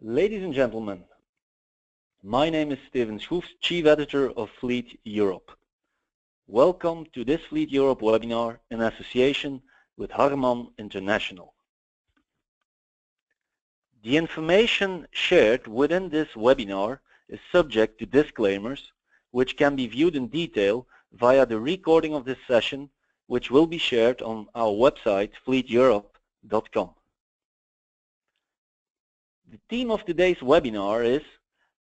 Ladies and gentlemen, my name is Stefan Hellmann, Chief Editor of Fleet Europe. Welcome to this Fleet Europe webinar in association with Harman International. The information shared within this webinar is subject to disclaimers, which can be viewed in detail via the recording of this session, which will be shared on our website fleeteurope.com. The theme of today's webinar is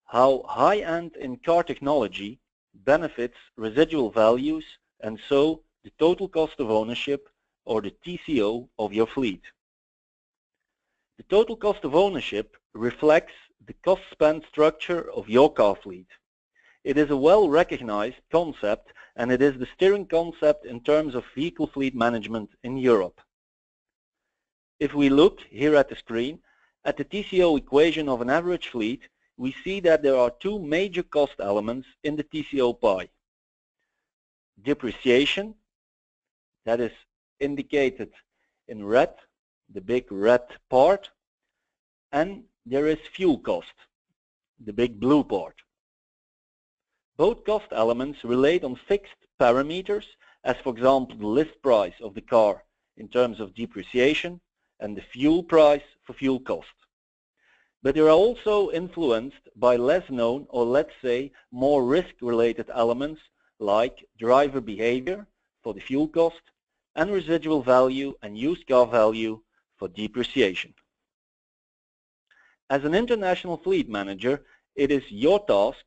how high-end in-car technology benefits residual values and so the total cost of ownership, or the TCO, of your fleet. The total cost of ownership reflects the cost-spend structure of your car fleet. It is a well-recognized concept, and it is the steering concept in terms of vehicle fleet management in Europe. If we look here at the screen at the TCO equation of an average fleet, we see that there are two major cost elements in the TCO-pie. Depreciation, that is indicated in red, the big red part, and there is fuel cost, the big blue part. Both cost elements relate on fixed parameters, as for example the list price of the car in terms of depreciation and the fuel price for fuel cost. But they are also influenced by less known, or let's say more risk-related elements like driver behavior for the fuel cost and residual value and used car value for depreciation. As an international fleet manager, it is your task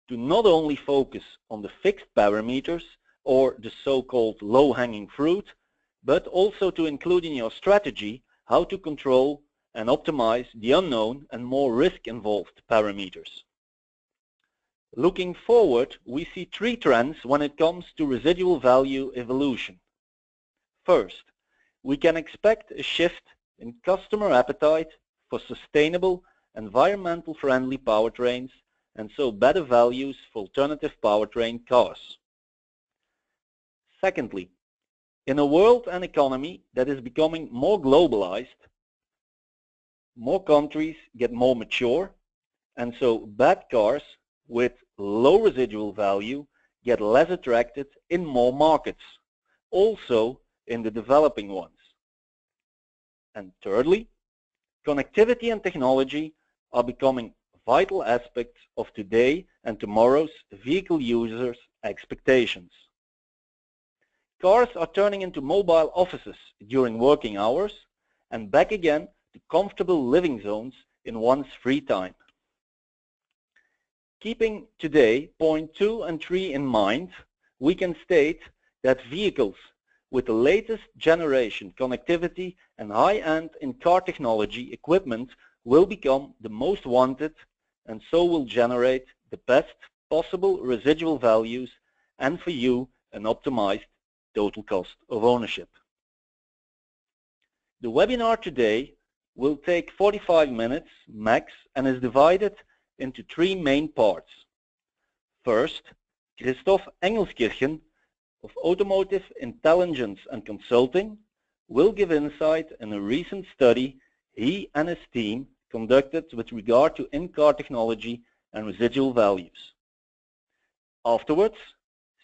to not only focus on the fixed parameters or the so-called low-hanging fruit, but also to include in your strategy how to control and optimize the unknown and more risk-involved parameters. Looking forward, we see three trends when it comes to residual value evolution. First, we can expect a shift in customer appetite for sustainable, environmental friendly powertrains and so better values for alternative powertrain cars. Secondly, in a world and economy that is becoming more globalized, more countries get more mature, and so bad cars with low residual value get less attracted in more markets, also in the developing ones. And thirdly, connectivity and technology are becoming vital aspects of today and tomorrow's vehicle users' expectations. Cars are turning into mobile offices during working hours and back again to comfortable living zones in one's free time. Keeping today point 2 and 3 in mind, we can state that vehicles with the latest generation connectivity and high-end in-car technology equipment will become the most wanted and so will generate the best possible residual values and for you an optimized total cost of ownership. The webinar today will take 45 minutes max and is divided into three main parts. First, Christoph Engelskirchen of Automotive Intelligence and Consulting will give insight in a recent study he and his team conducted with regard to in-car technology and residual values. Afterwards,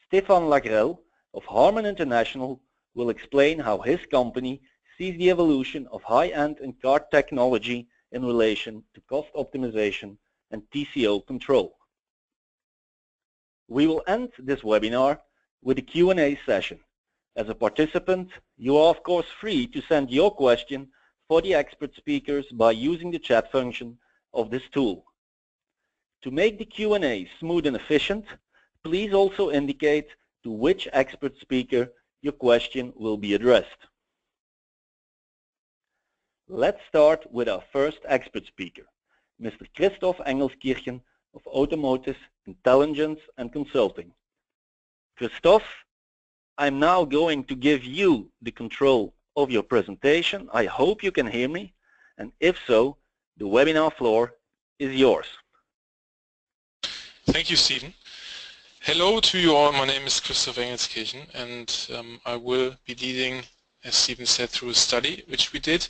Stefan Hellmann of Harman International will explain how his company sees the evolution of high-end in-car technology in relation to cost optimization and TCO control. We will end this webinar with a Q&A session. As a participant, you are of course free to send your question for the expert speakers by using the chat function of this tool. To make the Q&A smooth and efficient, please also indicate to which expert speaker your question will be addressed. Let's start with our first expert speaker, Mr. Christoph Engelskirchen of Automotive Intelligence and Consulting. Christoph, I'm now going to give you the control of your presentation. I hope you can hear me, and if so, the webinar floor is yours. Thank you, Stephen. Hello to you all. My name is Christoph Engelskirchen, and I will be leading, as Stephen said, through a study which we did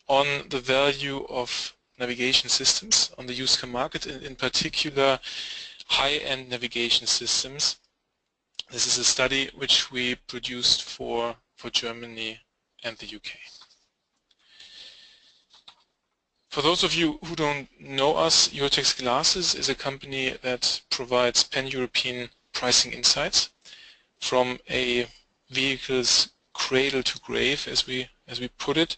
on the value of navigation systems on the used car market, in particular high-end navigation systems. This is a study which we produced for Germany and the UK. For those of you who don't know us, Eurotex Glasses is a company that provides pan-European pricing insights from a vehicle's cradle to grave, as we put it.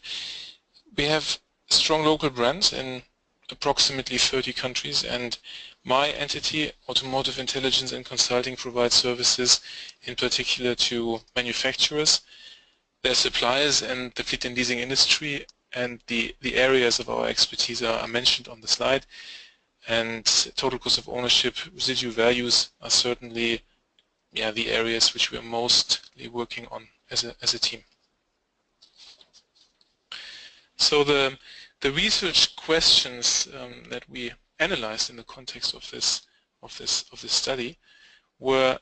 We have strong local brands in approximately 30 countries, and my entity, Automotive Intelligence and Consulting, provides services in particular to manufacturers, their suppliers, and the fleet and leasing industry. And the areas of our expertise are mentioned on the slide. And total cost of ownership, residual values are certainly the areas which we are mostly working on as a team. So the research questions that we analyzed in the context of this study were: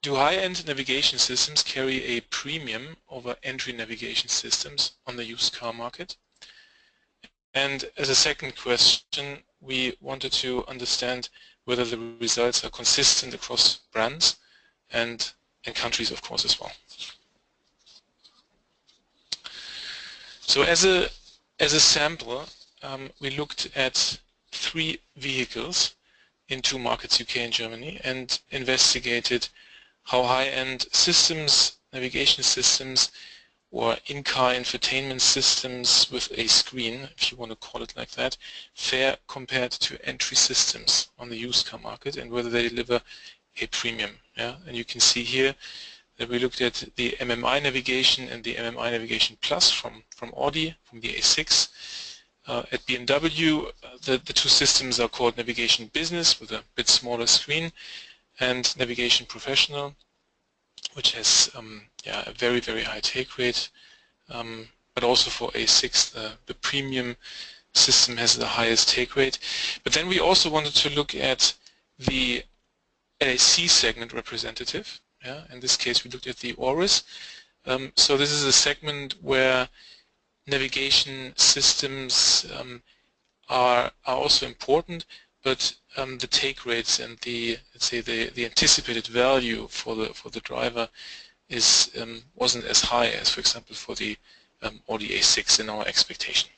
do high-end navigation systems carry a premium over entry navigation systems on the used car market? And as a second question, we wanted to understand whether the results are consistent across brands and countries, of course, as well. So as a sample, we looked at 3 vehicles in 2 markets, UK and Germany, and investigated how high-end systems, navigation systems, or in-car infotainment systems with a screen, if you want to call it like that, fare compared to entry systems on the used car market, and whether they deliver a premium. And you can see here that we looked at the MMI navigation and the MMI navigation plus from Audi, from the A6. At BMW, the 2 systems are called Navigation Business, with a bit smaller screen, and Navigation Professional, which has a very, very high take rate, but also for A6 the premium system has the highest take rate. But then we also wanted to look at the LAC segment representative. In this case we looked at the Auris. So this is a segment where navigation systems are also important, but the take rates and the, let's say, the anticipated value for the driver wasn't as high as, for example, for the Audi A6 in our expectation.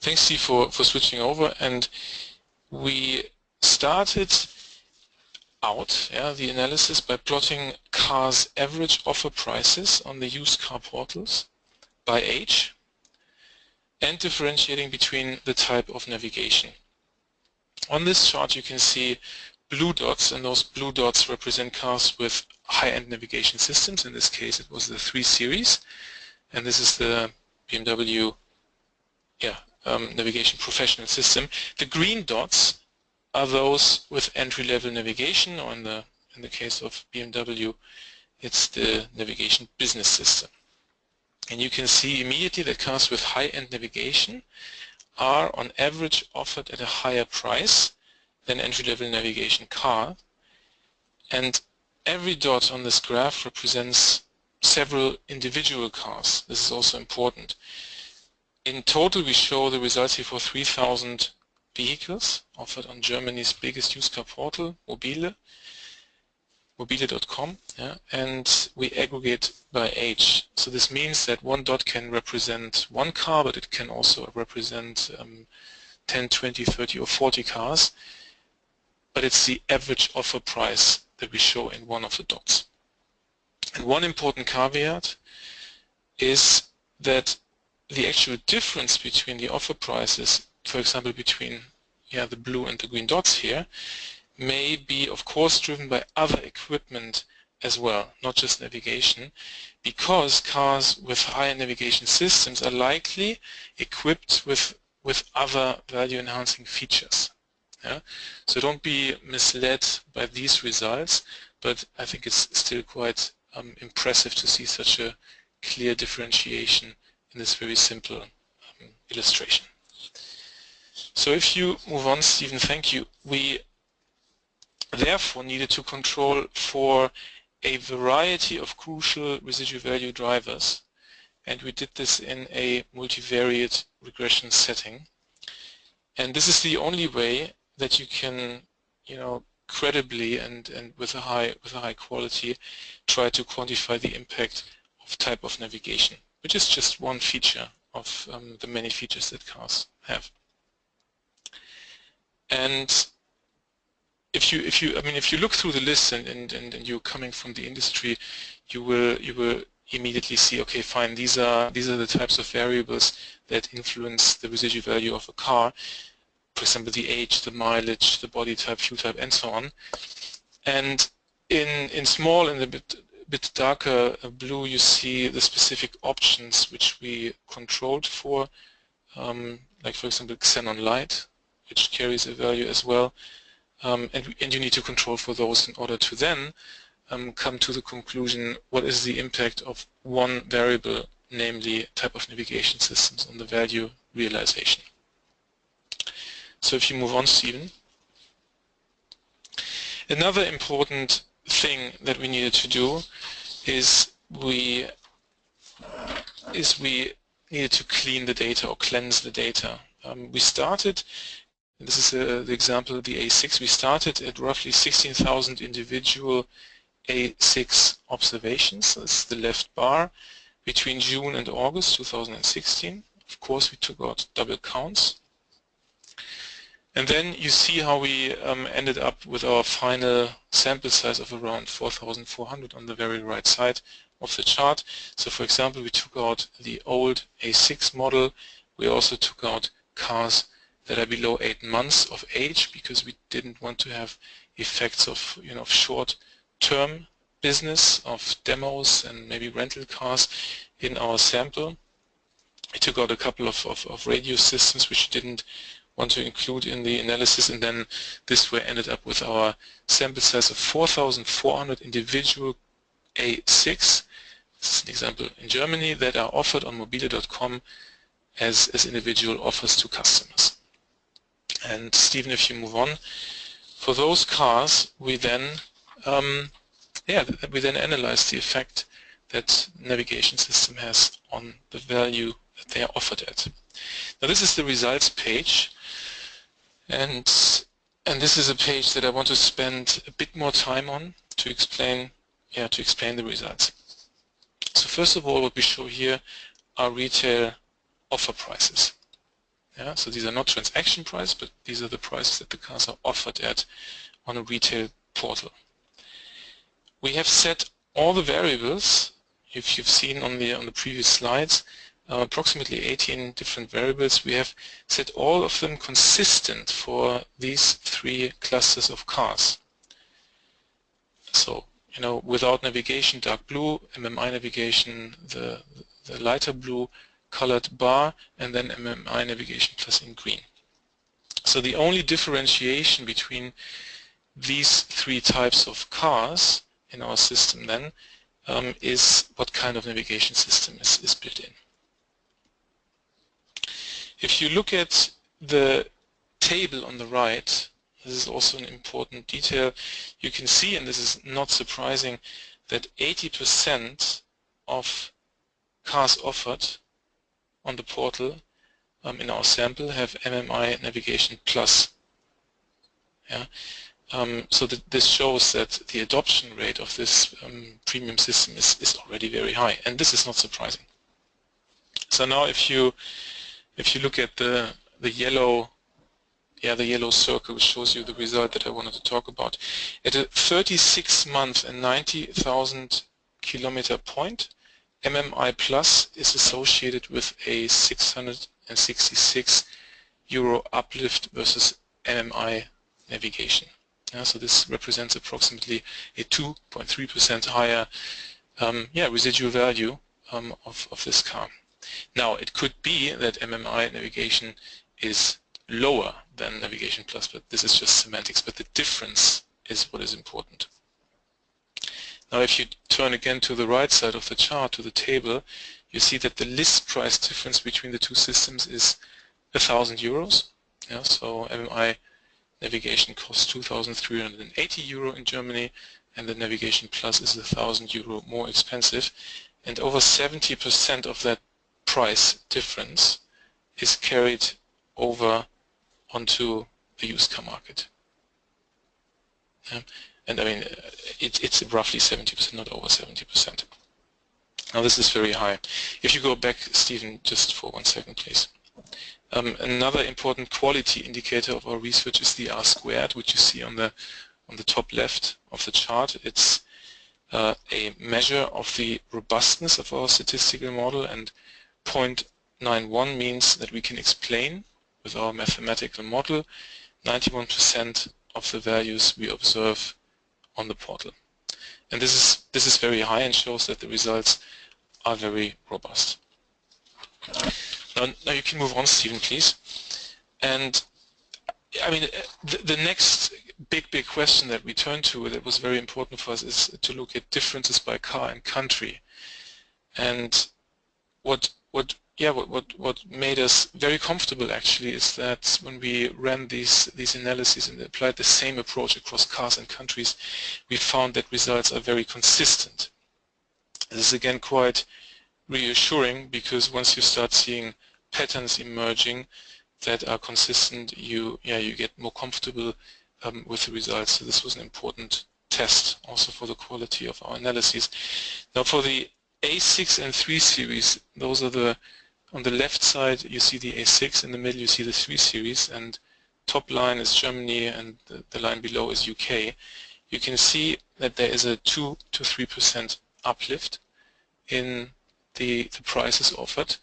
Thanks, Steve, for switching over. And we started out the analysis by plotting cars' average offer prices on the used car portals by age, and differentiating between the type of navigation. On this chart you can see blue dots, and those blue dots represent cars with high-end navigation systems. In this case it was the 3 Series, and this is the BMW Navigation Professional system. The green dots are those with entry-level navigation, or in the case of BMW it's the Navigation Business system. And you can see immediately that cars with high-end navigation are on average offered at a higher price than entry-level navigation car. And every dot on this graph represents several individual cars. This is also important. In total we show the results here for 3,000 vehicles offered on Germany's biggest used car portal, mobile.com, and we aggregate by age. So this means that one dot can represent one car, but it can also represent 10, 20, 30 or 40 cars, but it's the average offer price that we show in one of the dots. And one important caveat is that the actual difference between the offer prices, for example between the blue and the green dots here, may be of course driven by other equipment as well, not just navigation, because cars with higher navigation systems are likely equipped with other value enhancing features. So don't be misled by these results, but I think it's still quite impressive to see such a clear differentiation in this very simple illustration. So if you move on, Stephen, thank you. We therefore needed to control for a variety of crucial residual value drivers, and we did this in a multivariate regression setting. And this is the only way that you can, credibly and with a high quality try to quantify the impact of type of navigation, which is just one feature of the many features that cars have. And if you look through the list and you're coming from the industry, you will immediately see, okay, fine, these are the types of variables that influence the residual value of a car. For example, the age, the mileage, the body type, fuel type, and so on. And in small and a bit darker blue, you see the specific options which we controlled for, like for example, xenon light, which carries a value as well. And you need to control for those in order to then come to the conclusion what is the impact of one variable, namely type of navigation systems, on the value realization. So if you move on, Stephen. Another important thing that we needed to do is we needed to clean the data or cleanse the data. We started, and this is the example of the A6, we started at roughly 16,000 individual A6 observations. That's the left bar between June and August 2016. Of course, we took out double counts. And then you see how we ended up with our final sample size of around 4,400 on the very right side of the chart. So for example, we took out the old A6 model. We also took out cars that are below 8 months of age because we didn't want to have effects of short-term business, of demos and maybe rental cars in our sample. We took out a couple of radio systems which didn't want to include in the analysis, and then this way ended up with our sample size of 4,400 individual A6. This is an example in Germany that are offered on mobile.com as individual offers to customers. And Stephen, if you move on, for those cars we then analyze the effect that navigation system has on the value that they are offered at. Now this is the results page. And this is a page that I want to spend a bit more time on to explain the results. So first of all, what we show here are retail offer prices. Yeah, so these are not transaction prices, but these are the prices that the cars are offered at on a retail portal. We have set all the variables, if you've seen on the previous slides, approximately 18 different variables. We have set all of them consistent for these three clusters of cars. So, without navigation, dark blue, MMI navigation, the lighter blue colored bar, and then MMI navigation plus in green. So the only differentiation between these three types of cars in our system then is what kind of navigation system is built in. If you look at the table on the right, this is also an important detail, you can see, and this is not surprising, that 80% of cars offered on the portal in our sample have MMI Navigation Plus. Yeah? So this shows that the adoption rate of this premium system is already very high, and this is not surprising. So now if you look at the yellow circle, which shows you the result that I wanted to talk about, at a 36-month and 90,000 kilometer point, MMI Plus is associated with a 666 euro uplift versus MMI navigation. Yeah, so this represents approximately a 2.3% higher residual value of this car. Now, it could be that MMI navigation is lower than Navigation Plus, but this is just semantics, but the difference is what is important. Now, if you turn again to the right side of the chart, to the table, you see that the list price difference between the two systems is 1,000 euros. Yeah, so MMI navigation costs 2,380 euro in Germany, and the Navigation Plus is 1,000 euro more expensive. and over 70% of that price difference is carried over onto the used car market. And I mean, it's roughly 70%, not over 70%. Now this is very high. If you go back, Stephen, just for 1 second, please. Another important quality indicator of our research is the R-squared, which you see on the top left of the chart. It's a measure of the robustness of our statistical model, and 0.91 means that we can explain with our mathematical model 91% of the values we observe on the portal. And this is very high and shows that the results are very robust. Now you can move on, Stephen, please. And I mean, the next big question that we turn to that was very important for us is to look at differences by car and country. And what made us very comfortable actually is that when we ran these analyses and applied the same approach across cars and countries, we found that results are very consistent. This is again quite reassuring, because once you start seeing patterns emerging that are consistent, you get more comfortable with the results. So this was an important test also for the quality of our analyses. Now for the A6 and 3 series, those are on the left side you see the A6, in the middle you see the 3 series, and top line is Germany and the line below is UK. You can see that there is a 2 to 3% uplift in the prices offered,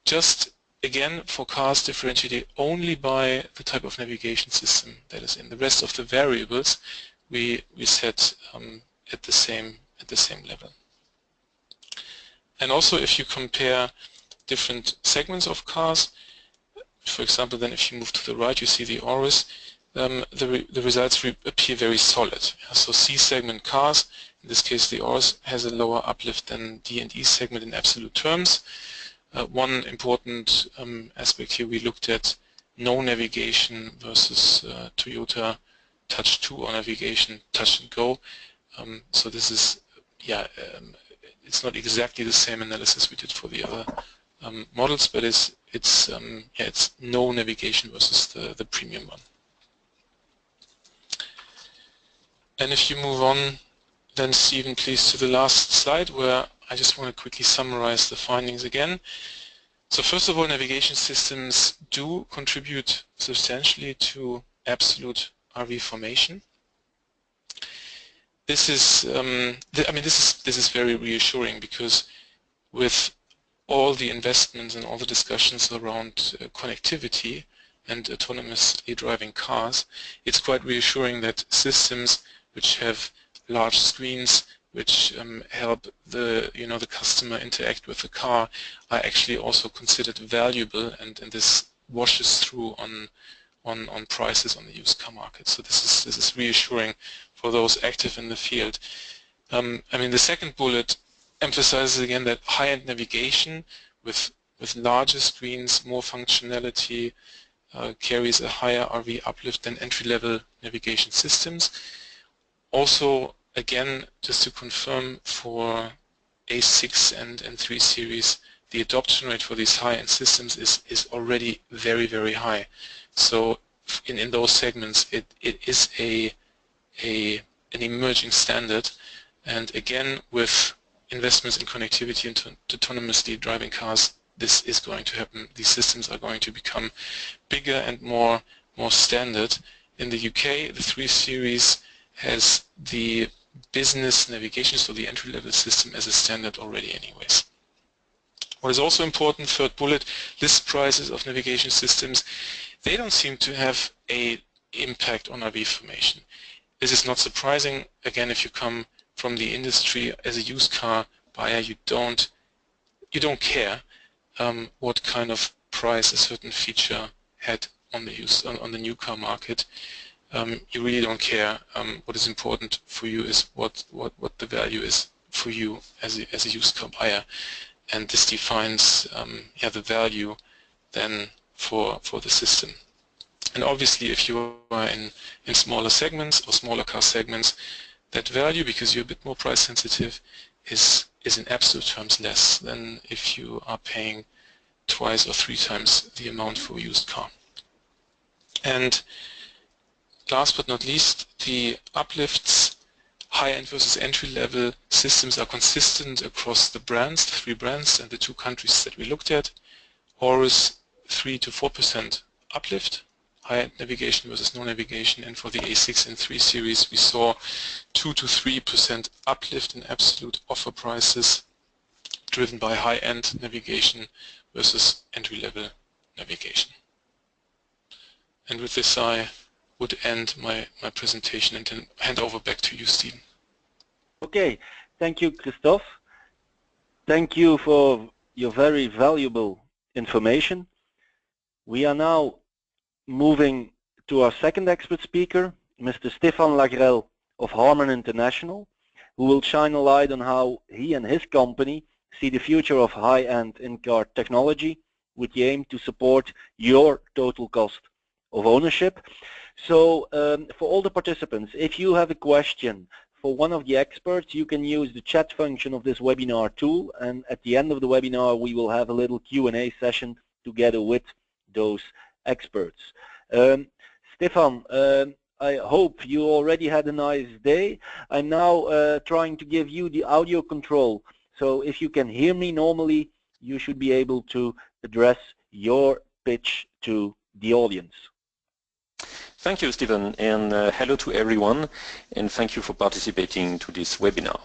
just again for cars differentiated only by the type of navigation system that is in. The rest of the variables we set at the same level. And also if you compare different segments of cars, for example, then if you move to the right you see the ORIS, the results appear very solid. So C segment cars, in this case the ORIS, has a lower uplift than D and E segment in absolute terms. One important aspect here, we looked at no navigation versus Toyota Touch 2 or navigation Touch and Go. So this is, it's not exactly the same analysis we did for the other models, but it's no navigation versus the premium one. And if you move on, then Stephen, please, to the last slide, where I just want to quickly summarize the findings again. So first of all, navigation systems do contribute substantially to absolute RV formation. This is, this is very reassuring, because with all the investments and all the discussions around connectivity and autonomously driving cars, it's quite reassuring that systems which have large screens, which help the customer interact with the car, are actually also considered valuable, and this washes through on prices on the used car market. So this is reassuring for those active in the field. The second bullet emphasizes again that high-end navigation with larger screens, more functionality, carries a higher RV uplift than entry-level navigation systems. Also, again, just to confirm, for A6 and 3 series, the adoption rate for these high-end systems is already very, very high. So in those segments, it is an emerging standard. And again, with investments in connectivity and autonomously driving cars, this is going to happen. These systems are going to become bigger and more standard. In the UK, the 3 series has the business navigation, so the entry-level system, as a standard already anyways. What is also important, third bullet, list prices of navigation systems, they don't seem to have an impact on RV formation. This is not surprising. Again, if you come from the industry as a used car buyer, you don't care what kind of price a certain feature had on the new car market. You really don't care. What is important for you is what the value is for you as a used car buyer, and this defines the value then for the system. And obviously, if you are in smaller segments or smaller car segments, that value, because you're a bit more price sensitive, is is in absolute terms less than if you are paying twice or 3 times the amount for a used car. And last but not least, the uplifts, high-end versus entry-level systems are consistent across the brands, the 3 brands and the 2 countries that we looked at. Horus 3 to 4% uplift, high-end navigation versus no navigation, and for the A6 and 3 series we saw 2 to 3% uplift in absolute offer prices driven by high-end navigation versus entry-level navigation. And with this I would end my presentation and then hand over back to you, Stephen. Okay, thank you, Christophe. Thank you for your very valuable information. We are now moving to our second expert speaker, Mr. Stefan Lagrelle of Harman International, who will shine a light on how he and his company see the future of high-end in-car technology with the aim to support your total cost of ownership. So for all the participants, if you have a question for one of the experts, you can use the chat function of this webinar tool, and at the end of the webinar we will have a little Q&A session together with those experts. Stefan, I hope you already had a nice day. I'm now trying to give you the audio control, so if you can hear me normally, you should be able to address your pitch to the audience. Thank you, Stephen, and hello to everyone, and thank you for participating to this webinar.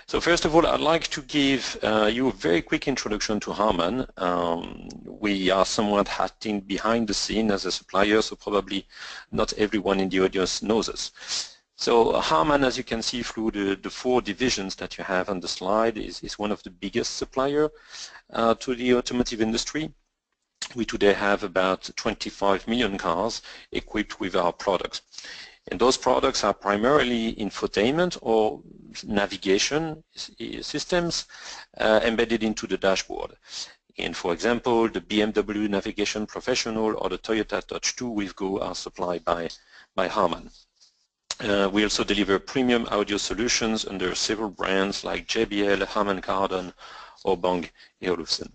So first of all, I'd like to give you a very quick introduction to Harman. We are somewhat acting behind the scene as a supplier, so probably not everyone in the audience knows us. So Harman, as you can see through the 4 divisions that you have on the slide, is one of the biggest supplier to the automotive industry. We today have about 25 million cars equipped with our products. And those products are primarily infotainment or navigation systems embedded into the dashboard. And for example, the BMW Navigation Professional or the Toyota Touch 2 with Go are supplied by Harman. We also deliver premium audio solutions under several brands like JBL, Harman Kardon, or Bang & Olufsen.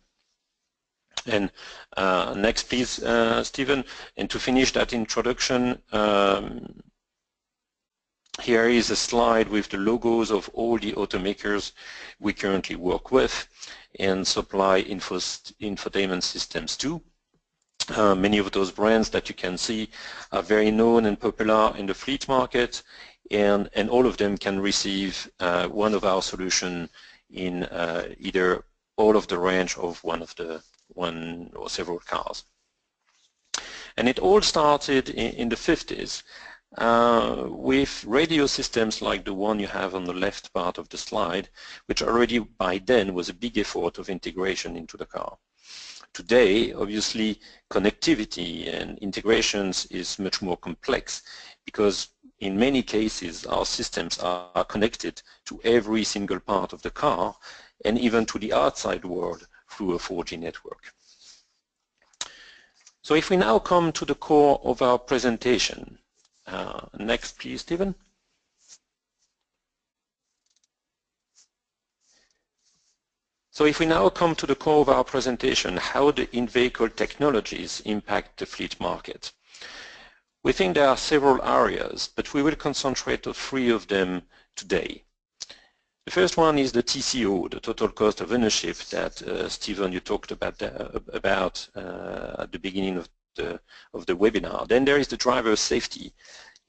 And next, please, Stephen. And to finish that introduction, here is a slide with the logos of all the automakers we currently work with and supply infotainment systems to. Many of those brands that you can see are very known and popular in the fleet market, and all of them can receive one of our solutions in either all of the range of one or several cars. And it all started in the 50s with radio systems like the one you have on the left part of the slide, which already by then was a big effort of integration into the car. Today, obviously, connectivity and integrations is much more complex because in many cases our systems are connected to every single part of the car and even to the outside world through a 4G network. So if we now come to the core of our presentation, next please, Stephen. So if we now come to the core of our presentation, how the in-vehicle technologies impact the fleet market. We think there are several areas, but we will concentrate on 3 of them today. The first one is the TCO, the total cost of ownership that Stephen, you talked about at the beginning of the webinar. Then there is the driver safety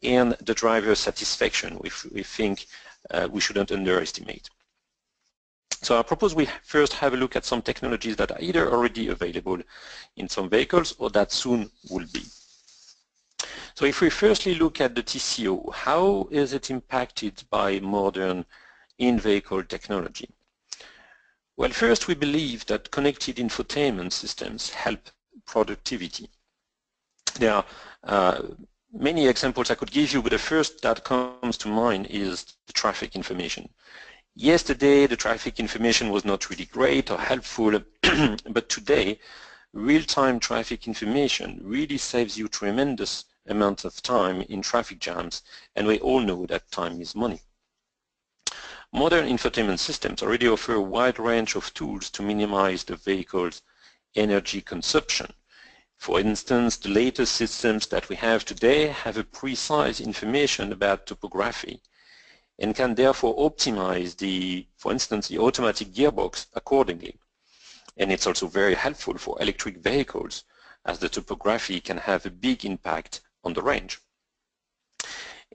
and the driver satisfaction, which we think we shouldn't underestimate. So I propose we first have a look at some technologies that are either already available in some vehicles or that soon will be. So if we firstly look at the TCO, how is it impacted by modern in-vehicle technology? Well, first we believe that connected infotainment systems help productivity. There are many examples I could give you, but the first that comes to mind is the traffic information. Yesterday the traffic information was not really great or helpful, but today real-time traffic information really saves you tremendous amounts of time in traffic jams, and we all know that time is money. Modern infotainment systems already offer a wide range of tools to minimize the vehicle's energy consumption. For instance, the latest systems that we have today have a precise information about topography and can therefore optimize for instance, the automatic gearbox accordingly. And it's also very helpful for electric vehicles, as the topography can have a big impact on the range.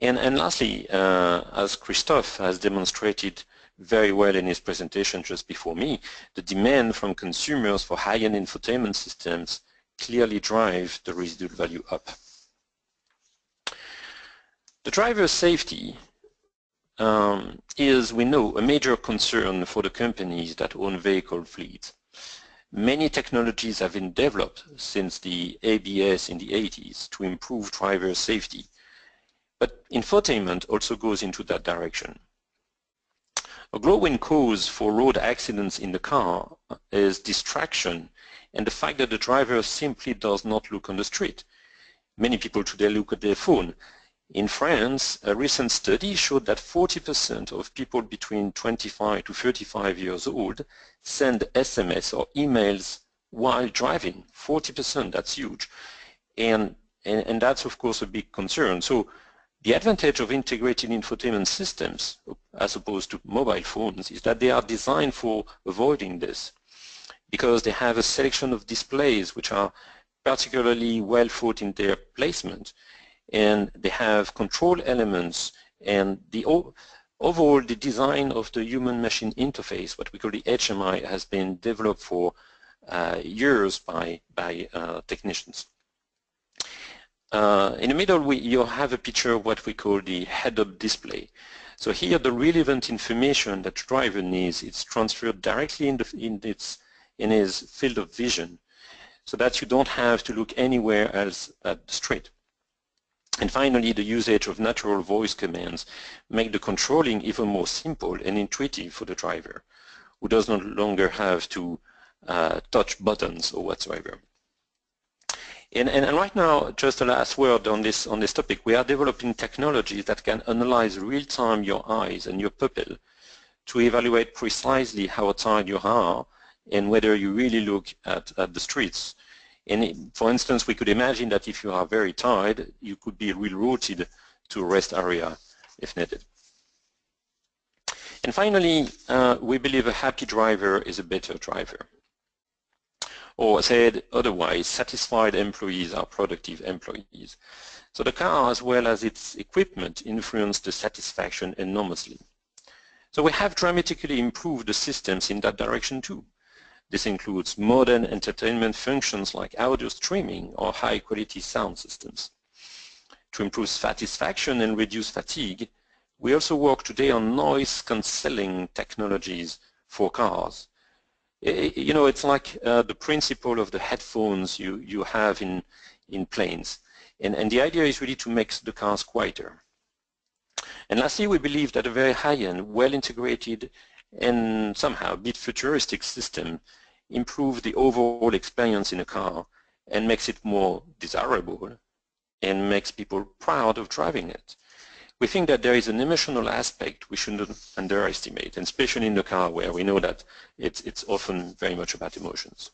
And lastly, as Christophe has demonstrated very well in his presentation just before me, the demand from consumers for high-end infotainment systems clearly drive the residual value up. The driver's safety is, we know, a major concern for the companies that own vehicle fleets. Many technologies have been developed since the ABS in the 80s to improve driver safety, but infotainment also goes into that direction. A growing cause for road accidents in the car is distraction and the fact that the driver simply does not look on the street. Many people today look at their phone. In France, a recent study showed that 40% of people between 25 to 35 years old send SMS or emails while driving. 40%, that's huge. And that's of course a big concern. So the advantage of integrated infotainment systems as opposed to mobile phones is that they are designed for avoiding this, because they have a selection of displays which are particularly well thought in their placement, and they have control elements, and overall the design of the human-machine interface, what we call the HMI, has been developed for years by technicians. In the middle you have a picture of what we call the head-up display. So here the relevant information that the driver needs is transferred directly in his field of vision, so that you don't have to look anywhere else at the street. And finally, the usage of natural voice commands make the controlling even more simple and intuitive for the driver, who does no longer have to touch buttons or whatsoever. And right now, just a last word on this topic, we are developing technologies that can analyze real-time your eyes and your pupil to evaluate precisely how tired you are and whether you really look at the streets. And for instance, we could imagine that if you are very tired, you could be rerouted to a rest area if needed. And finally, we believe a happy driver is a better driver. Or said otherwise, satisfied employees are productive employees. So the car, as well as its equipment, influence the satisfaction enormously. So we have dramatically improved the systems in that direction too. This includes modern entertainment functions like audio streaming or high-quality sound systems. To improve satisfaction and reduce fatigue, we also work today on noise-cancelling technologies for cars. You know, it's like the principle of the headphones you have in planes. And the idea is really to make the cars quieter. And lastly, we believe that a very high-end, well-integrated, and somehow a bit futuristic system improves the overall experience in a car and makes it more desirable and makes people proud of driving it. We think that there is an emotional aspect we shouldn't underestimate, and especially in the car where we know that it's often very much about emotions.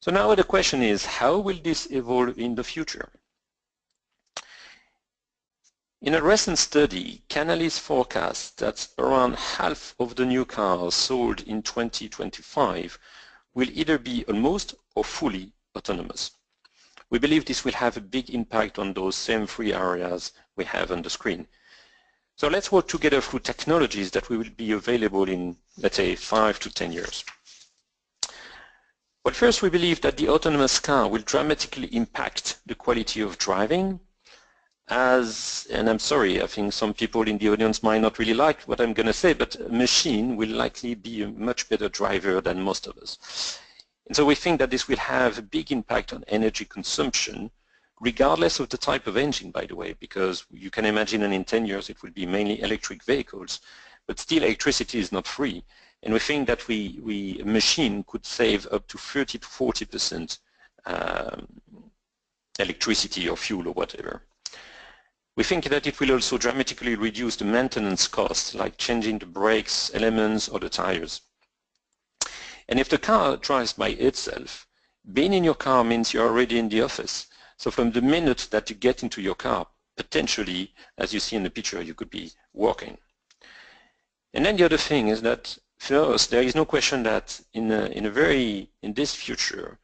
So now the question is, how will this evolve in the future? In a recent study, Canalys forecasts that around half of the new cars sold in 2025 will either be almost or fully autonomous. We believe this will have a big impact on those same three areas we have on the screen. So let's work together through technologies that will be available in, let's say, 5 to 10 years. But first, we believe that the autonomous car will dramatically impact the quality of driving, and I'm sorry, I think some people in the audience might not really like what I'm going to say, but a machine will likely be a much better driver than most of us. And so we think that this will have a big impact on energy consumption, regardless of the type of engine, by the way, because you can imagine that in 10 years it will be mainly electric vehicles, but still electricity is not free. And we think that a machine could save up to 30 to 40% electricity or fuel or whatever. We think that it will also dramatically reduce the maintenance costs, like changing the brakes, elements, or the tires. And if the car drives by itself, being in your car means you're already in the office. So from the minute that you get into your car, potentially, as you see in the picture, you could be working. And then the other thing is that for us, there is no question that in this future,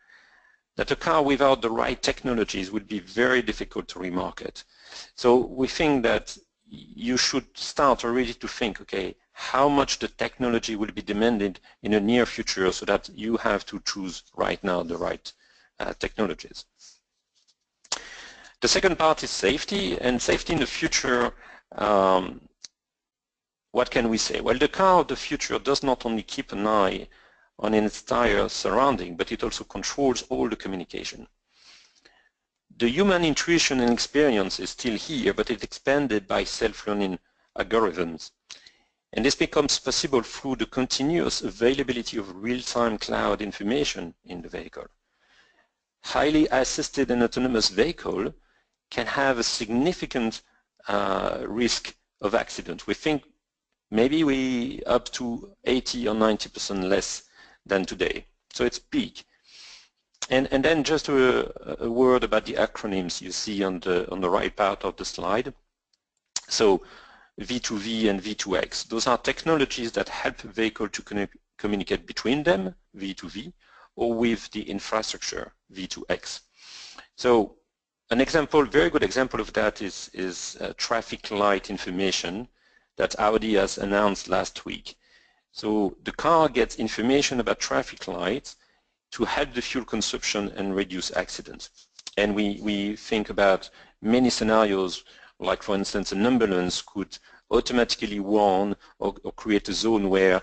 that a car without the right technologies would be very difficult to remarket. So we think that you should start already to think, okay, how much the technology will be demanded in the near future so that you have to choose right now the right technologies. The second part is safety, and safety in the future, what can we say? Well, the car of the future does not only keep an eye on its entire surrounding, but it also controls all the communication. The human intuition and experience is still here, but it's expanded by self-learning algorithms. And this becomes possible through the continuous availability of real-time cloud information in the vehicle. Highly assisted and autonomous vehicle can have a significant risk of accident. We think maybe we up to 80 or 90% less than today. So it's big. And then just a word about the acronyms you see on the right part of the slide. So V2V and V2X, those are technologies that help a vehicle to communicate between them, V2V, or with the infrastructure, V2X. So an example, very good example of that is traffic light information that Audi has announced last week. So the car gets information about traffic lights to help the fuel consumption and reduce accidents. And we think about many scenarios, like for instance an ambulance could automatically warn or create a zone where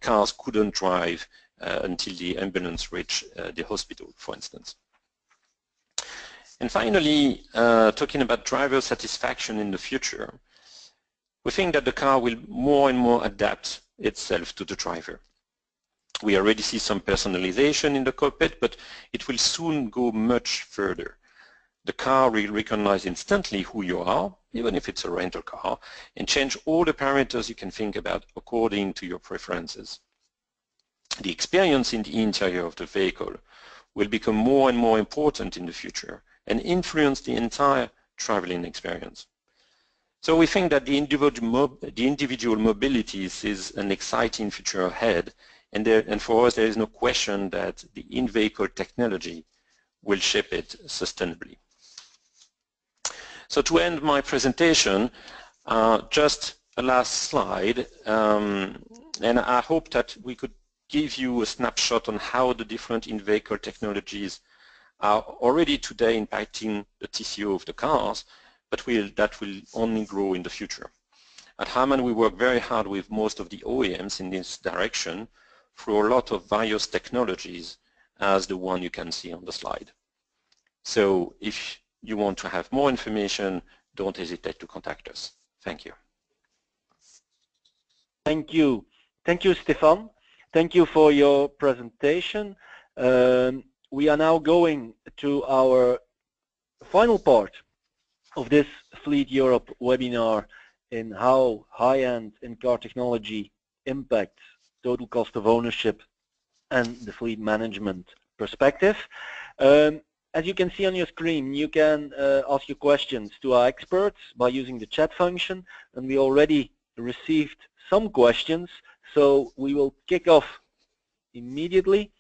cars couldn't drive until the ambulance reached the hospital, for instance. And finally, talking about driver satisfaction in the future, we think that the car will more and more adapt itself to the driver. We already see some personalization in the cockpit, but it will soon go much further. The car will recognize instantly who you are, even if it's a rental car, and change all the parameters you can think about according to your preferences. The experience in the interior of the vehicle will become more and more important in the future and influence the entire traveling experience. So we think that the individual mobilities is an exciting future ahead, and for us there is no question that the in-vehicle technology will shape it sustainably. So to end my presentation, just a last slide, and I hope that we could give you a snapshot on how the different in-vehicle technologies are already today impacting the TCO of the cars, but that will only grow in the future. At Harman, we work very hard with most of the OEMs in this direction through a lot of various technologies as the one you can see on the slide. So if you want to have more information, don't hesitate to contact us. Thank you. Thank you. Thank you, Stefan. Thank you for your presentation. We are now going to our final part of this Fleet Europe webinar in how high-end in-car technology impacts total cost of ownership and the fleet management perspective. As you can see on your screen, you can ask your questions to our experts by using the chat function, and we already received some questions, so we will kick off immediately.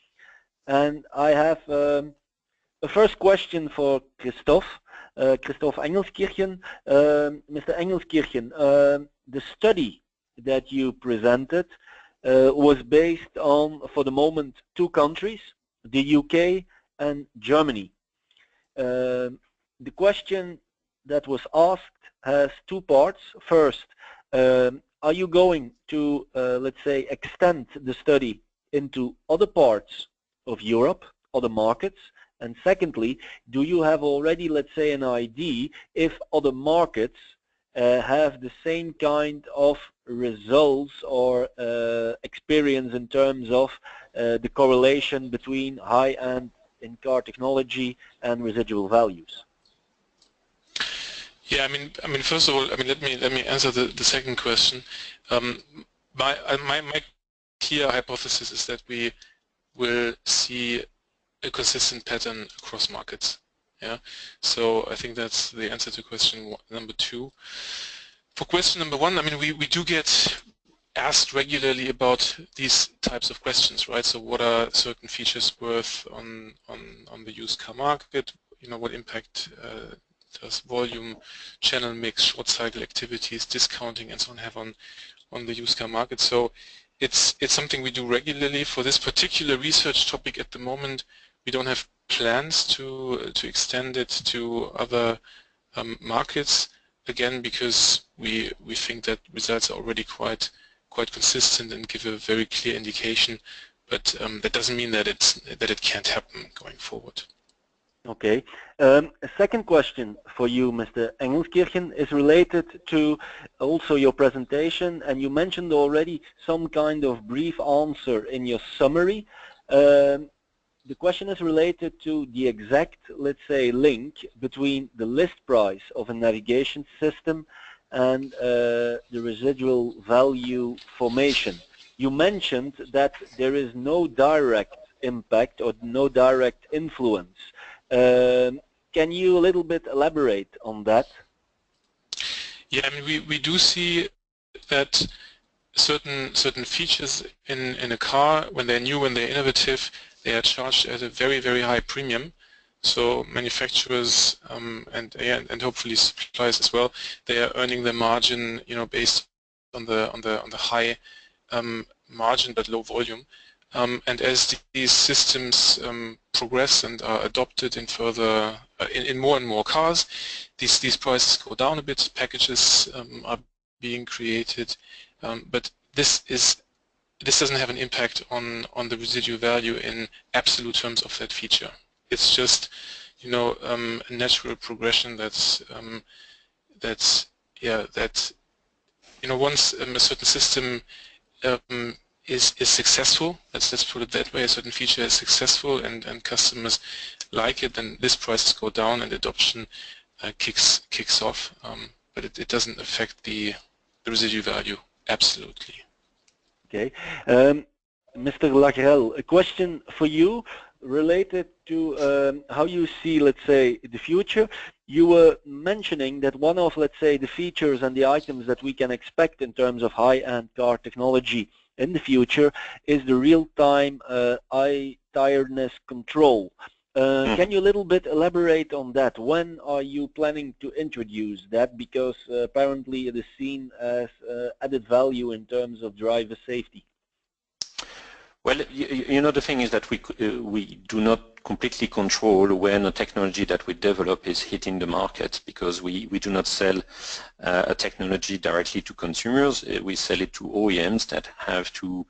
And I have a first question for Christoph. Christoph Engelskirchen. Mr. Engelskirchen, the study that you presented was based on, for the moment, 2 countries, the UK and Germany. The question that was asked has 2 parts. First, are you going to, let's say, extend the study into other parts of Europe, other markets? And secondly, do you have already, let's say, an idea if other markets have the same kind of results or experience in terms of the correlation between high-end in-car technology and residual values? Yeah, I mean, first of all, let me answer the second question. My clear hypothesis is that we will see a consistent pattern across markets. Yeah, so I think that's the answer to question number 2. For question number 1, I mean, we do get asked regularly about these types of questions, right? So what are certain features worth on the used car market? You know, what impact does volume, channel mix, short cycle activities, discounting, and so on have on the used car market? So it's something we do regularly. For this particular research topic at the moment, we don't have plans to extend it to other markets. Again, because we think that results are already quite consistent and give a very clear indication, but that doesn't mean that it can't happen going forward. Okay. A second question for you, Mr. Engelskirchen, is related to also your presentation, and you mentioned already some kind of brief answer in your summary. The question is related to the exact, let's say, link between the list price of a navigation system and the residual value formation. You mentioned that there is no direct impact or no direct influence. Can you a little bit elaborate on that? Yeah, I mean, we do see that certain features in a car, when they're new, when they're innovative, they are charged at a very, very high premium. So manufacturers and hopefully suppliers as well, they are earning their margin, you know, based on the high margin but low volume. And as these systems progress and are adopted in further in more and more cars, these prices go down a bit. Packages are being created, but this doesn't have an impact on the residual value in absolute terms of that feature. It's just, you know, a natural progression that's you know, once a certain system is successful, let's put it that way, a certain feature is successful and customers like it, then list prices go down and adoption kicks off, but it doesn't affect the residual value absolutely. Okay. Mr. Lagrelle, a question for you related to how you see, let's say, the future. You were mentioning that one of, let's say, the features and the items that we can expect in terms of high-end car technology in the future is the real-time eye tiredness control. Can you a little bit elaborate on that? When are you planning to introduce that? Because apparently it is seen as added value in terms of driver safety. Well, you know, the thing is that we do not completely control when a technology that we develop is hitting the market, because we do not sell a technology directly to consumers. We sell it to OEMs that have to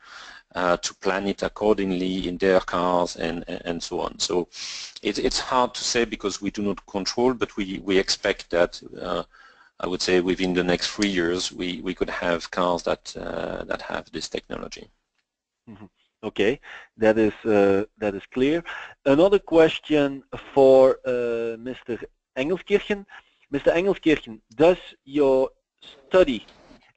plan it accordingly in their cars and so on. So it's hard to say because we do not control, but we expect that I would say within the next 3 years we could have cars that have this technology. Mm-hmm. Okay, that is clear. Another question for Mr. Engelskirchen. Mr. Engelskirchen, does your study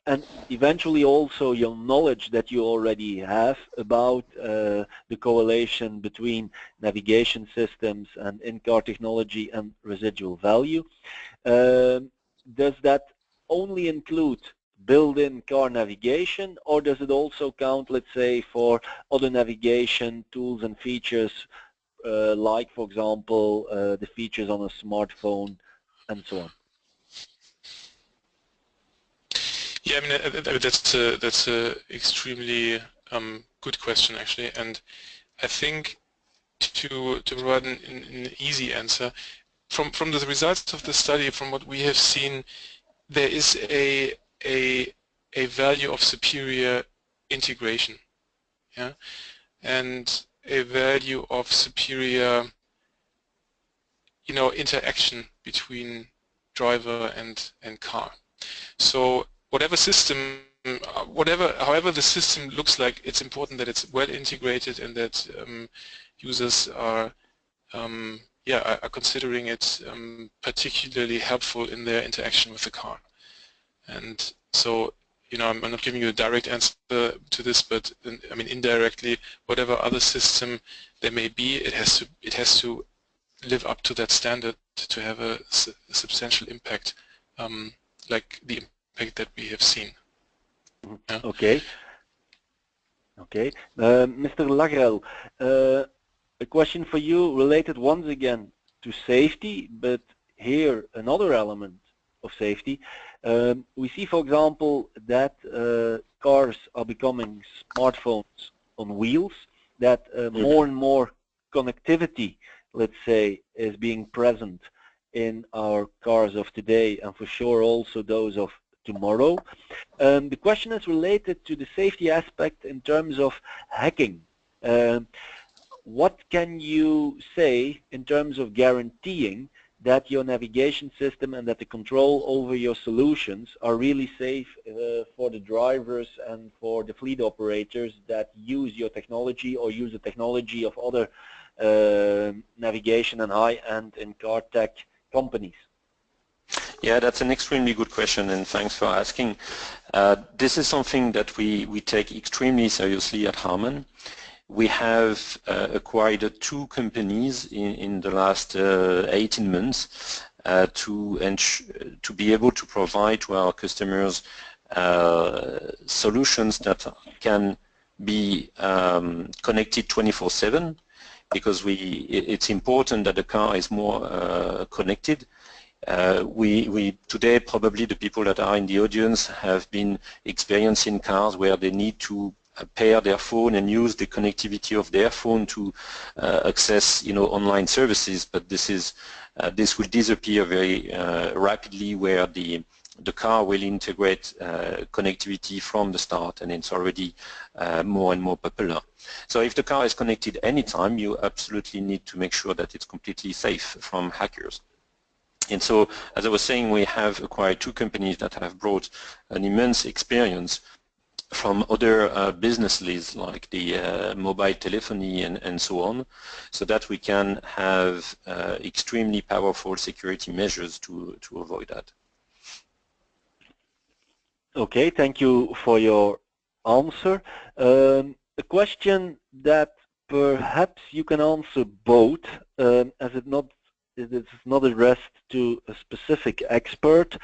and eventually also your knowledge that you already have about the correlation between navigation systems and in-car technology and residual value, does that only include built-in car navigation, or does it also count, let's say, for other navigation tools and features like, for example, the features on a smartphone and so on? Yeah, I mean, that's a extremely good question actually, and I think to provide an easy answer, from the results of the study, from what we have seen, there is a value of superior integration, yeah, and a value of superior, you know, interaction between driver and car. So whatever system, however the system looks like, it's important that it's well integrated and that users are are considering it particularly helpful in their interaction with the car. And so, I'm not giving you a direct answer to this, but I mean indirectly, whatever other system there may be, it has to live up to that standard to have a substantial impact, like the impact that we have seen. Yeah. Okay. Okay. Mr. Lagrel, a question for you related once again to safety, but here another element of safety. We see, for example, that cars are becoming smartphones on wheels, that more and more connectivity, let's say, is being present in our cars of today and for sure also those of tomorrow. The question is related to the safety aspect in terms of hacking. What can you say in terms of guaranteeing that your navigation system and that the control over your solutions are really safe for the drivers and for the fleet operators that use your technology or use the technology of other navigation and high-end in-car tech companies? Yeah, that's an extremely good question, and thanks for asking. This is something that we take extremely seriously at Harman. We have acquired 2 companies in the last 18 months to be able to provide to our customers solutions that can be connected 24/7, because it's important that the car is more connected. We today, probably the people that are in the audience have been experiencing cars where they need to pair their phone and use the connectivity of their phone to access, online services. But this will disappear very rapidly, where the car will integrate connectivity from the start, and it's already more and more popular. So if the car is connected anytime, you absolutely need to make sure that it's completely safe from hackers. And so, as I was saying, we have acquired 2 companies that have brought an immense experience from other businesses like the mobile telephony and so on, so that we can have extremely powerful security measures to avoid that. Okay, thank you for your answer. A question that perhaps you can answer both, as it is not addressed to a specific expert.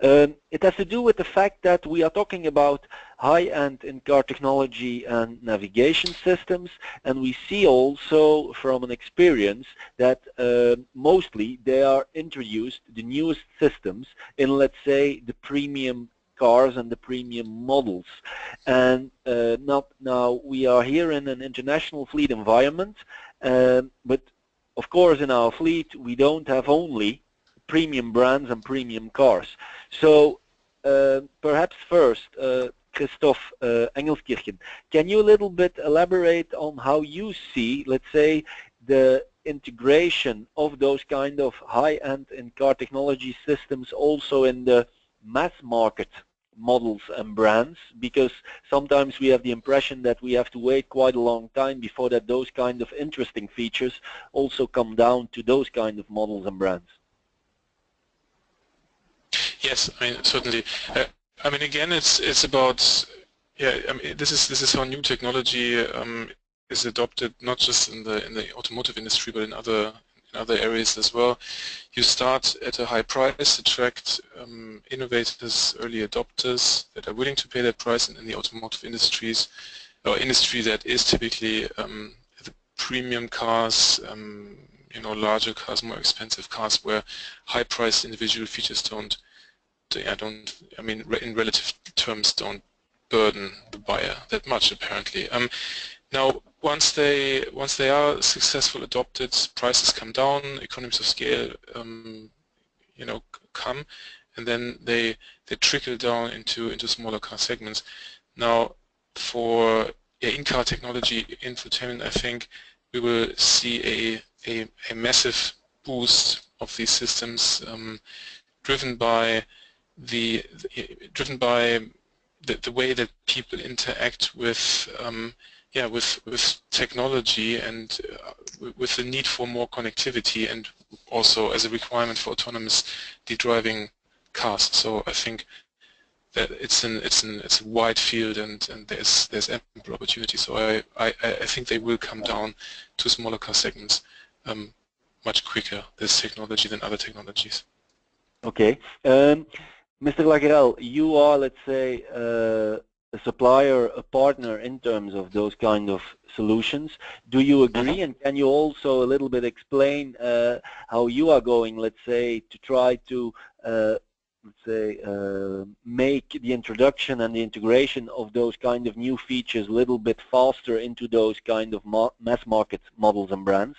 It has to do with the fact that we are talking about high-end in-car technology and navigation systems, and we see also from an experience that mostly they are introduced, the newest systems, in, let's say, the premium cars and the premium models. And now we are here in an international fleet environment, but of course in our fleet we don't have only premium brands and premium cars. So perhaps first, Christoph Engelskirchen, can you a little bit elaborate on how you see, let's say, the integration of those kind of high-end in-car technology systems also in the mass market models and brands? Because sometimes we have the impression that we have to wait quite a long time before that those kind of interesting features also come down to those kind of models and brands. Yes, I mean, certainly. I mean, again, it's about, yeah, I mean, this is how new technology is adopted, not just in the automotive industry, but in other areas as well. You start at a high price, attract innovators, early adopters that are willing to pay that price in the automotive industries, or industry that is typically the premium cars, larger cars, more expensive cars, where high-priced individual features in relative terms don't burden the buyer that much, apparently. Now, once they are successful, adopted, prices come down, economies of scale, come, and then they trickle down into smaller car segments. Now, for in-car technology, infotainment, I think we will see a massive boost of these systems, driven by the way that people interact with yeah, with technology and with the need for more connectivity, and also as a requirement for autonomous driving cars. So I think that it's a wide field, and there's ample opportunity. So I think they will come down to smaller car segments much quicker, this technology, than other technologies. Okay. Mr. Lagrelle, you are, let's say, a supplier, a partner in terms of those kind of solutions. Do you agree? And can you also a little bit explain how you are going, let's say, to try to make the introduction and the integration of those kind of new features a little bit faster into those kind of mass market models and brands?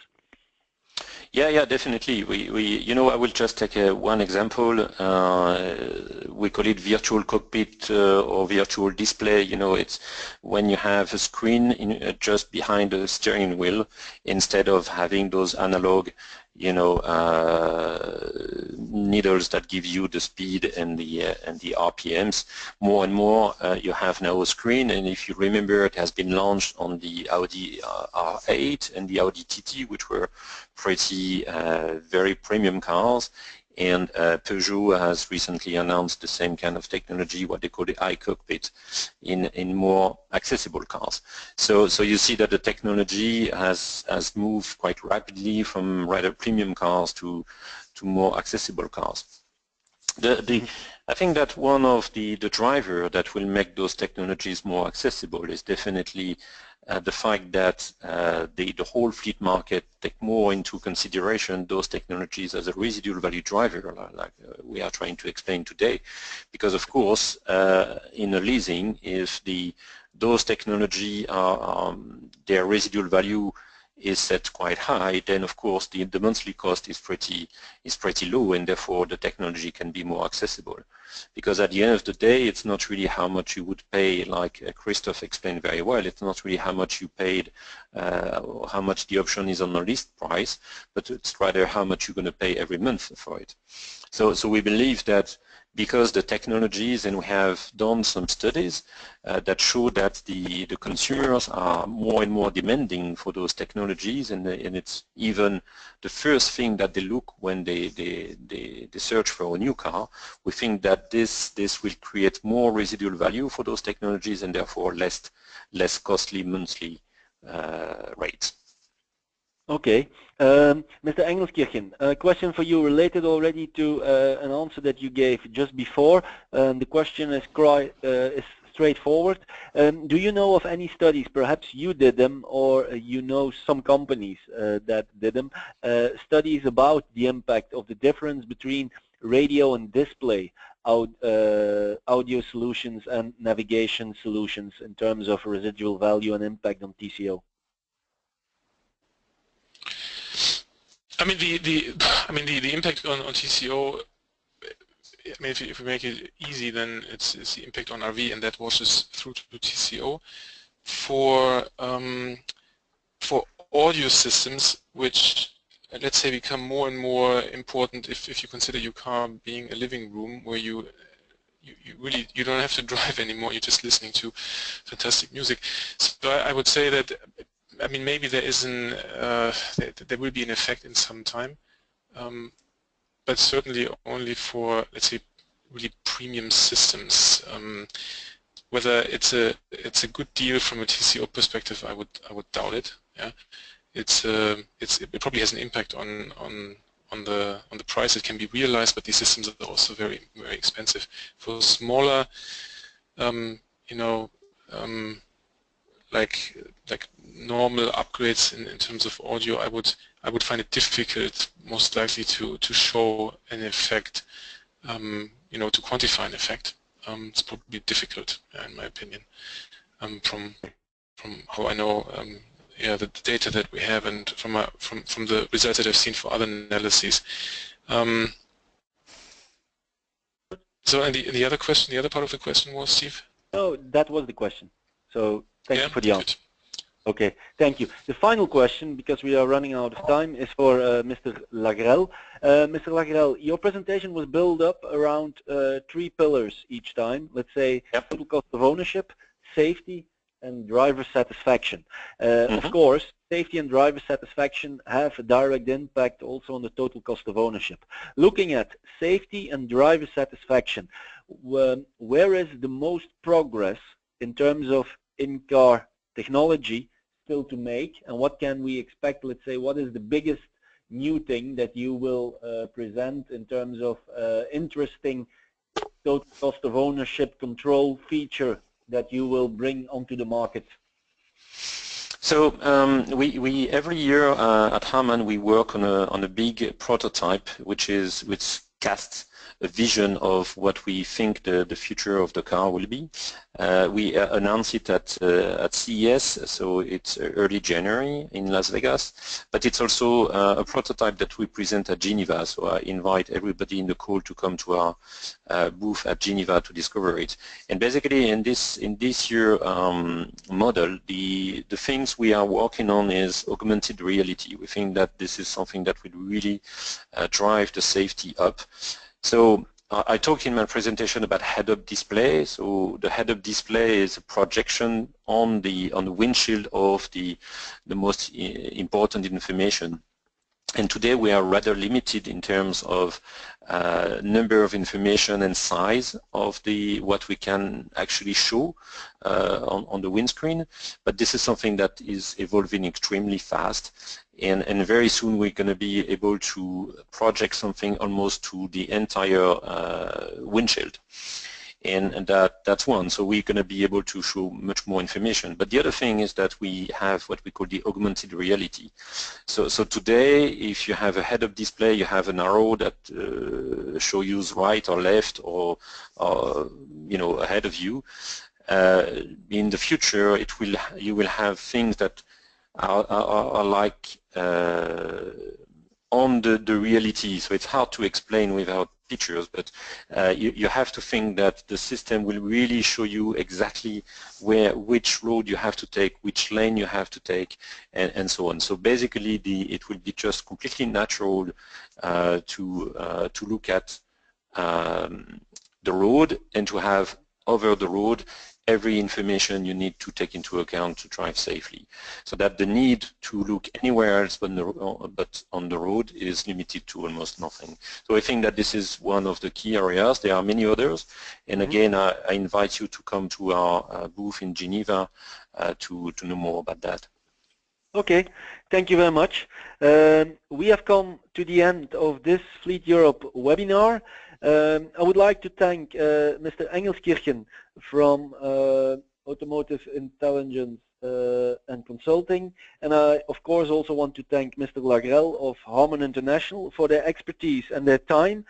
Yeah, definitely. You know, I will just take one example. We call it virtual cockpit or virtual display. You know, it's when you have a screen just behind the steering wheel instead of having those analog, you know, needles that give you the speed and the RPMs. More and more, you have now a screen, and if you remember, it has been launched on the Audi R8 and the Audi TT, which were pretty very premium cars. And Peugeot has recently announced the same kind of technology, what they call the iCockpit, in more accessible cars. So you see that the technology has moved quite rapidly from rather premium cars to more accessible cars. I think that one of the driver that will make those technologies more accessible is definitely the fact that the whole fleet market take more into consideration those technologies as a residual value driver, like we are trying to explain today. Because of course, in a leasing, if those technology are their residual value is set quite high, then of course the monthly cost is pretty low, and therefore the technology can be more accessible. Because at the end of the day, it's not really how much you would pay, like Christoph explained very well. It's not really how much you paid or how much the option is on the list price, but it's rather how much you're going to pay every month for it. So we believe that because the technologies, and we have done some studies that show that the consumers are more and more demanding for those technologies, and it's even the first thing that they look when they search for a new car. We think that this will create more residual value for those technologies, and therefore less costly monthly rates. Okay. Mr. Engelskirchen, a question for you related already to an answer that you gave just before. The question is straightforward. Do you know of any studies, perhaps you did them, or you know some companies that did them, studies about the impact of the difference between radio and display audio solutions and navigation solutions in terms of residual value and impact on TCO? I mean, the impact on TCO. I mean, if we make it easy, then it's the impact on RV, and that washes through to TCO. For audio systems, which let's say become more and more important if you consider your car being a living room where you really don't have to drive anymore. You're just listening to fantastic music. So I would say that. I mean, maybe there will be an effect in some time, but certainly only for, let's say, really premium systems. Whether it's a good deal from a TCO perspective, I would doubt it. Yeah, it probably has an impact on the price. It can be realized, but these systems are also very expensive. For smaller, you know. Like normal upgrades in terms of audio, I would find it difficult, most likely, to show an effect, you know, to quantify an effect. It's probably difficult, in my opinion, from how I know, yeah, the data that we have, and from the results that I've seen for other analyses. So, and the other question, the other part of the question was, Steve? No, that was the question. So. Thank you for the answer. Good. Okay, thank you. The final question, because we are running out of time, is for Mr. Lagrelle. Mr. Lagrelle, your presentation was built up around 3 pillars each time. Let's say total cost of ownership, safety, and driver satisfaction. Of course, safety and driver satisfaction have a direct impact also on the total cost of ownership. Looking at safety and driver satisfaction, where is the most progress in terms of in-car technology still to make, and what can we expect? Let's say, what is the biggest new thing that you will present in terms of interesting total cost of ownership control feature that you will bring onto the market? So we every year at Harman we work on a big prototype which casts a vision of what we think the future of the car will be. We announced it at CES, so it's early January in Las Vegas, but it's also a prototype that we present at Geneva, so I invite everybody in the call to come to our booth at Geneva to discover it. And basically in this year model, the things we are working on is augmented reality. We think that this is something that will really drive the safety up. So I talked in my presentation about head-up display. So the head-up display is a projection on the windshield of the most important information. And today we are rather limited in terms of number of information and size of what we can actually show on the windscreen. But this is something that is evolving extremely fast. And very soon we're going to be able to project something almost to the entire windshield. And that's one. So we're going to be able to show much more information. But the other thing is that we have what we call the augmented reality. So today, if you have a head-up display, you have an arrow that shows you right or left or ahead of you. In the future, you will have things that are like on the reality. So it's hard to explain without pictures, but you have to think that the system will really show you exactly which road you have to take, which lane you have to take, and so on. So basically, it will be just completely natural to look at the road and to have over the road every information you need to take into account to drive safely, so that the need to look anywhere else but on the road is limited to almost nothing. So I think that this is one of the key areas. There are many others, and again I invite you to come to our booth in Geneva to know more about that. Okay, thank you very much. We have come to the end of this Fleet Europe webinar. I would like to thank Mr. Engelskirchen from Automotive Intelligence and Consulting, and I of course also want to thank Mr. Lagrelle of Harman International for their expertise and their time.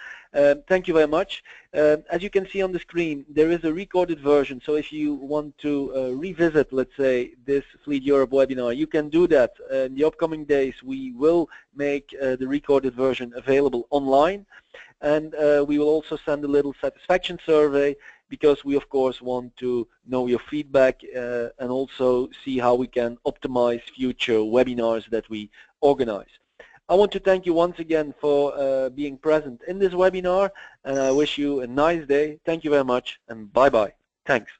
Thank you very much. As you can see on the screen, there is a recorded version, so if you want to revisit, let's say, this Fleet Europe webinar, you can do that. In the upcoming days we will make the recorded version available online, and we will also send a little satisfaction survey, because we of course want to know your feedback and also see how we can optimize future webinars that we organize. I want to thank you once again for being present in this webinar, and I wish you a nice day. Thank you very much, and bye-bye. Thanks.